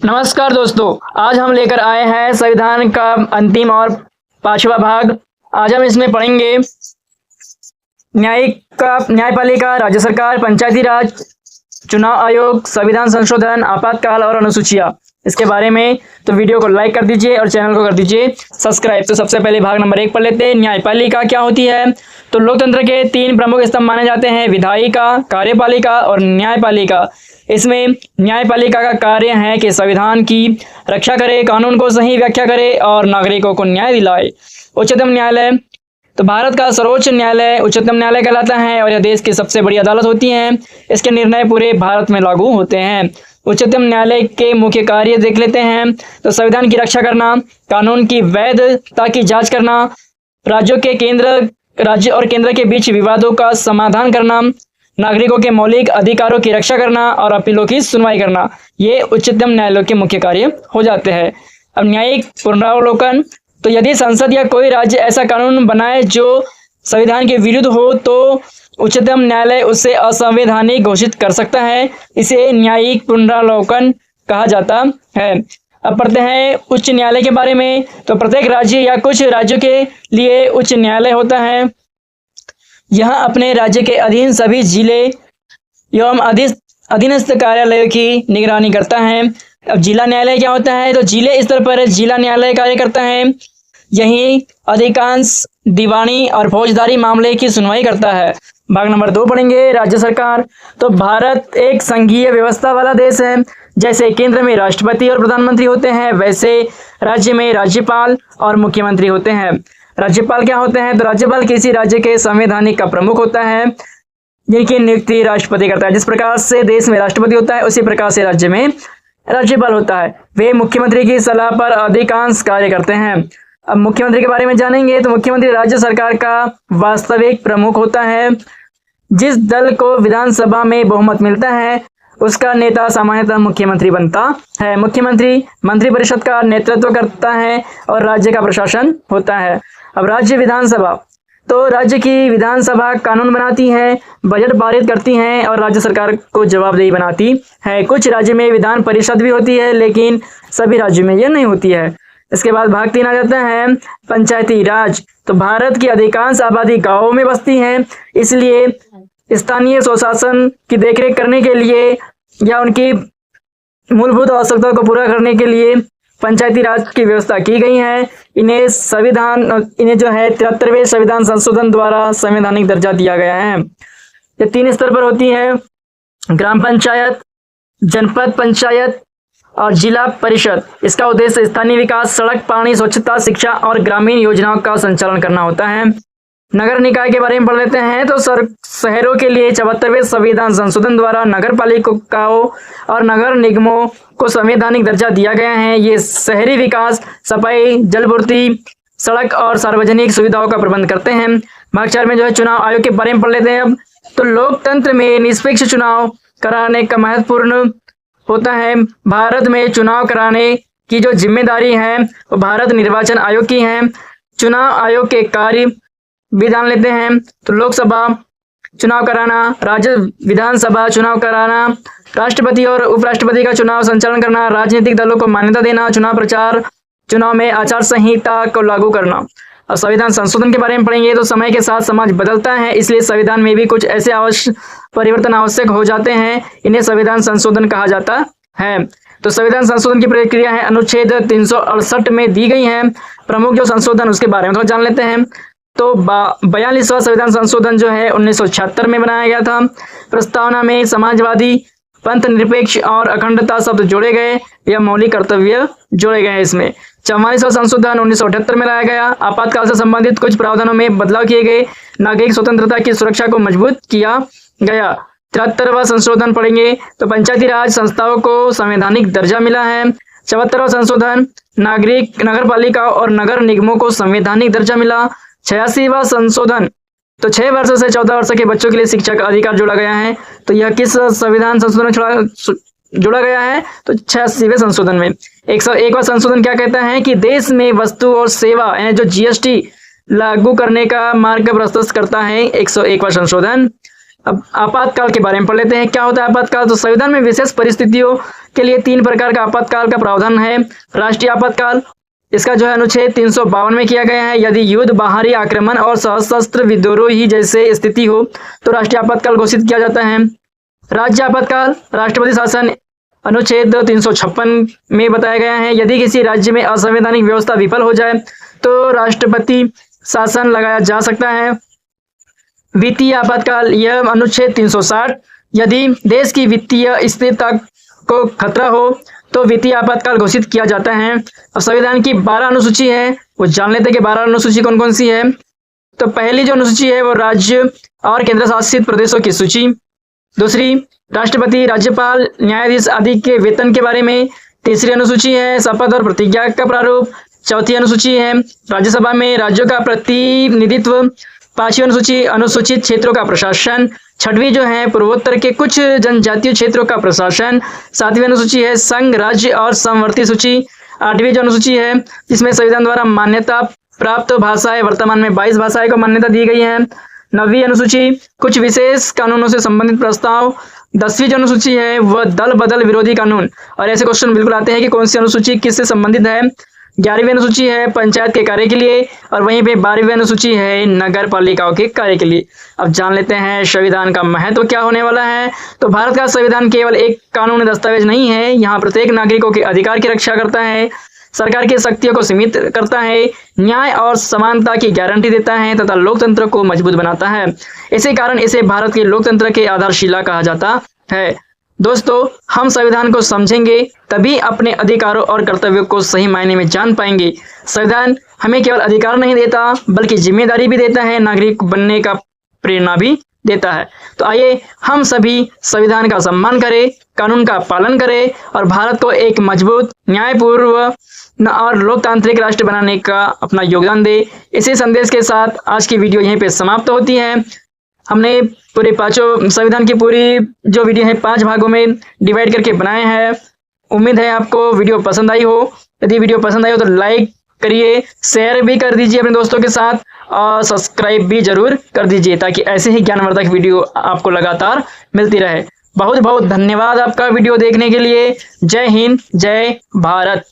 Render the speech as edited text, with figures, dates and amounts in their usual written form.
नमस्कार दोस्तों, आज हम लेकर आए हैं संविधान का अंतिम और 5वां भाग। आज हम इसमें पढ़ेंगे न्यायपालिका, राज्य सरकार, पंचायती राज, चुनाव आयोग, संविधान संशोधन, आपातकाल और अनुसूचियां, इसके बारे में। तो वीडियो को लाइक कर दीजिए और चैनल को कर दीजिए सब्सक्राइब। तो सबसे पहले भाग नंबर 1 पढ़ लेते हैं। न्यायपालिका क्या होती है? तो लोकतंत्र के 3 प्रमुख स्तंभ माने जाते हैं, विधायिका, कार्यपालिका और न्यायपालिका। इसमें न्यायपालिका का कार्य है कि संविधान की रक्षा करे, कानून को सही व्याख्या करे और नागरिकों को न्याय दिलाए। उच्चतम न्यायालय, तो भारत का सर्वोच्च न्यायालय उच्चतम न्यायालय कहलाता है और यह देश की सबसे बड़ी अदालत होती है। इसके निर्णय पूरे भारत में लागू होते हैं। उच्चतम न्यायालय के मुख्य कार्य देख लेते हैं। तो संविधान की रक्षा करना, कानून की वैधता की जांच करना, राज्य और केंद्र के बीच विवादों का समाधान करना, नागरिकों के मौलिक अधिकारों की रक्षा करना और अपीलों की सुनवाई करना, ये उच्चतम न्यायालय के मुख्य कार्य हो जाते हैं। अब न्यायिक पुनरावलोकन, तो यदि संसद या कोई राज्य ऐसा कानून बनाए जो संविधान के विरुद्ध हो तो उच्चतम न्यायालय उसे असंवैधानिक घोषित कर सकता है। इसे न्यायिक पुनरावलोकन कहा जाता है। अब पढ़ते हैं उच्च न्यायालय के बारे में। तो प्रत्येक राज्य या कुछ राज्यों के लिए उच्च न्यायालय होता है। यह अपने राज्य के अधीन सभी जिले एवं अधीनस्थ कार्यालयों की निगरानी करता है। अब जिला न्यायालय क्या होता है? तो जिले स्तर पर जिला न्यायालय कार्य करता है। यही अधिकांश दीवानी और फौजदारी मामले की सुनवाई करता है। भाग नंबर 2 पढ़ेंगे, राज्य सरकार। तो भारत एक संघीय व्यवस्था वाला देश है। जैसे केंद्र में राष्ट्रपति और प्रधानमंत्री होते हैं, वैसे राज्य में राज्यपाल और मुख्यमंत्री होते हैं। राज्यपाल क्या होते हैं? तो राज्यपाल किसी राज्य के संवैधानिक का प्रमुख होता है, जिनकी नियुक्ति राष्ट्रपति करता है। जिस प्रकार से देश में राष्ट्रपति होता है, उसी प्रकार से राज्य में राज्यपाल होता है। वे मुख्यमंत्री की सलाह पर अधिकांश कार्य करते हैं। अब मुख्यमंत्री के बारे में जानेंगे। तो मुख्यमंत्री राज्य सरकार का वास्तविक प्रमुख होता है। जिस दल को विधानसभा में बहुमत मिलता है, उसका नेता सामान्यतः मुख्यमंत्री बनता है। मुख्यमंत्री मंत्रिपरिषद का नेतृत्व करता है और राज्य का प्रशासन होता है। अब राज्य विधानसभा, तो राज्य की विधानसभा कानून बनाती है, बजट पारित करती है और राज्य सरकार को जवाबदेही बनाती है। कुछ राज्य में विधान परिषद भी होती है, लेकिन सभी राज्यों में यह नहीं होती है। इसके बाद भाग 3 आ जाता है, पंचायती राज। तो भारत की अधिकांश आबादी गांवों में बसती है, इसलिए स्थानीय स्वशासन की देखरेख करने के लिए या उनकी मूलभूत आवश्यकताओं को पूरा करने के लिए पंचायती राज की व्यवस्था की गई है। इन्हें जो है 73वें संविधान संशोधन द्वारा संवैधानिक दर्जा दिया गया है। ये 3 स्तर पर होती है, ग्राम पंचायत, जनपद पंचायत और जिला परिषद। इसका उद्देश्य स्थानीय विकास, सड़क, पानी, स्वच्छता, शिक्षा और ग्रामीण योजनाओं का संचालन करना होता है। नगर निकाय के बारे में पढ़ लेते हैं। तो शहरों के लिए 74वें संविधान संशोधन द्वारा नगर पालिकाओं और नगर निगमों को संवैधानिक दर्जा दिया गया है। ये शहरी विकास, सफाई, जलपूर्ति, सड़क और सार्वजनिक सुविधाओं का प्रबंध करते हैं। भाग 4 में जो है चुनाव आयोग के बारे में पढ़ लेते हैं। अब तो लोकतंत्र में निष्पक्ष चुनाव कराने का महत्वपूर्ण होता है। भारत में चुनाव कराने की जो जिम्मेदारी है वो भारत निर्वाचन आयोग की है। चुनाव आयोग के कार्य भी जान लेते हैं। तो लोकसभा चुनाव कराना, राज्य विधानसभा चुनाव कराना, राष्ट्रपति और उपराष्ट्रपति का चुनाव संचालन करना, राजनीतिक दलों को मान्यता देना, चुनाव प्रचार, चुनाव में आचार संहिता को लागू करना। अब संविधान संशोधन के बारे में पढ़ेंगे। तो समय के साथ समाज बदलता है, इसलिए संविधान में भी कुछ ऐसे परिवर्तन आवश्यक हो जाते हैं। इन्हें संविधान संशोधन कहा जाता है। तो संविधान संशोधन की प्रक्रिया है अनुच्छेद 368 में दी गई है। प्रमुख जो संशोधन उसके बारे में थोड़ा जान लेते हैं। तो 42वां संविधान संशोधन जो है 1976 में बनाया गया था। प्रस्तावना में समाजवादी, पंथ निरपेक्ष और अखंडता शब्द जोड़े गए या मौलिक कर्तव्य जोड़े गए हैं इसमें। 44वां संशोधन 1978 में लाया गया। आपातकाल से संबंधित कुछ प्रावधानों में बदलाव किए गए। नागरिक स्वतंत्रता की सुरक्षा को मजबूत किया गया। 73वां संशोधन पढ़ेंगे। तो पंचायती राज संस्थाओं को संवैधानिक दर्जा मिला है। 74वां संशोधन नगर पालिका और नगर निगमों को संवैधानिक दर्जा मिला। 86वां संशोधन, तो 6 वर्ष से 14 वर्ष के बच्चों के लिए शिक्षा का अधिकार जोड़ा गया है। तो यह किस संविधान संशोधन में जोड़ा गया है? तो 86वें संशोधन में। 101वां संशोधन क्या कहता है कि देश में वस्तु और सेवा जो GST लागू करने का मार्ग प्रशस्त करता है 101वां संशोधन। अब आपातकाल के बारे में पढ़ लेते हैं। क्या होता है आपातकाल? तो संविधान में विशेष परिस्थितियों के लिए 3 प्रकार का आपातकाल का प्रावधान है। राष्ट्रीय आपातकाल, इसका जो है अनुच्छेद 352 में किया गया है। यदि युद्ध, बाहरी आक्रमण और सशस्त्र विद्रोही जैसे स्थिति हो तो राष्ट्रीय आपातकाल घोषित किया जाता है। राज्य आपातकाल, राष्ट्रपति शासन, अनुच्छेद 356 में बताया गया है। यदि किसी राज्य में असंवैधानिक व्यवस्था विफल हो जाए तो राष्ट्रपति शासन लगाया जा सकता है। वित्तीय आपातकाल, यह अनुच्छेद 360, यदि देश की वित्तीय स्थिरता को खतरा हो तो वित्तीय आपातकाल घोषित किया जाता है। अब संविधान की 12 अनुसूची है, वो जान लेते हैं कि 12 अनुसूची कौन कौन सी है। तो पहली जो अनुसूची है वो राज्य और केंद्र शासित प्रदेशों की सूची। दूसरी, राष्ट्रपति, राज्यपाल, न्यायाधीश आदि के वेतन के बारे में। तीसरी अनुसूची है शपथ और प्रतिज्ञा का प्रारूप। चौथी अनुसूची है राज्यसभा में राज्यों का प्रतिनिधित्व। 5वीं अनुसूची अनुसूचित क्षेत्रों का प्रशासन। 6वीं जो है पूर्वोत्तर के कुछ जनजातीय क्षेत्रों का प्रशासन। 7वीं अनुसूची है संघ, राज्य और समवर्ती सूची। 8वीं जो अनुसूची है जिसमें संविधान द्वारा मान्यता प्राप्त भाषाएं, वर्तमान में 22 भाषाएं को मान्यता दी गई है। 9वीं अनुसूची कुछ विशेष कानूनों से संबंधित प्रस्ताव। 10वीं जो अनुसूची है वह दल बदल विरोधी कानून, और ऐसे क्वेश्चन बिल्कुल आते हैं कि कौन सी अनुसूची किससे संबंधित है। 11वीं अनुसूची है पंचायत के कार्य के लिए, और वहीं पे 12वीं अनुसूची है नगर पालिकाओं के कार्य के लिए। अब जान लेते हैं संविधान का महत्व क्या होने वाला है। तो भारत का संविधान केवल एक कानूनी दस्तावेज नहीं है, यहाँ प्रत्येक नागरिकों के अधिकार की रक्षा करता है, सरकार की शक्तियों को सीमित करता है, न्याय और समानता की गारंटी देता है तथा लोकतंत्र को मजबूत बनाता है। इसी कारण इसे भारत के लोकतंत्र के आधारशिला कहा जाता है। दोस्तों, हम संविधान को समझेंगे तभी अपने अधिकारों और कर्तव्यों को सही मायने में जान पाएंगे। संविधान हमें केवल अधिकार नहीं देता बल्कि जिम्मेदारी भी देता है, नागरिक बनने का प्रेरणा भी देता है। तो आइए हम सभी संविधान का सम्मान करें, कानून का पालन करें और भारत को एक मजबूत, न्यायपूर्ण और लोकतांत्रिक राष्ट्र बनाने का अपना योगदान दे। इसी संदेश के साथ आज की वीडियो यहीं पे समाप्त होती है। हमने पूरे 5 संविधान की पूरी जो वीडियो है 5 भागों में डिवाइड करके बनाए हैं। उम्मीद है आपको वीडियो पसंद आई हो। यदि वीडियो पसंद आई हो तो लाइक करिए, शेयर भी कर दीजिए अपने दोस्तों के साथ और सब्सक्राइब भी जरूर कर दीजिए ताकि ऐसे ही ज्ञानवर्धक वीडियो आपको लगातार मिलती रहे। बहुत बहुत धन्यवाद आपका वीडियो देखने के लिए। जय हिंद, जय भारत।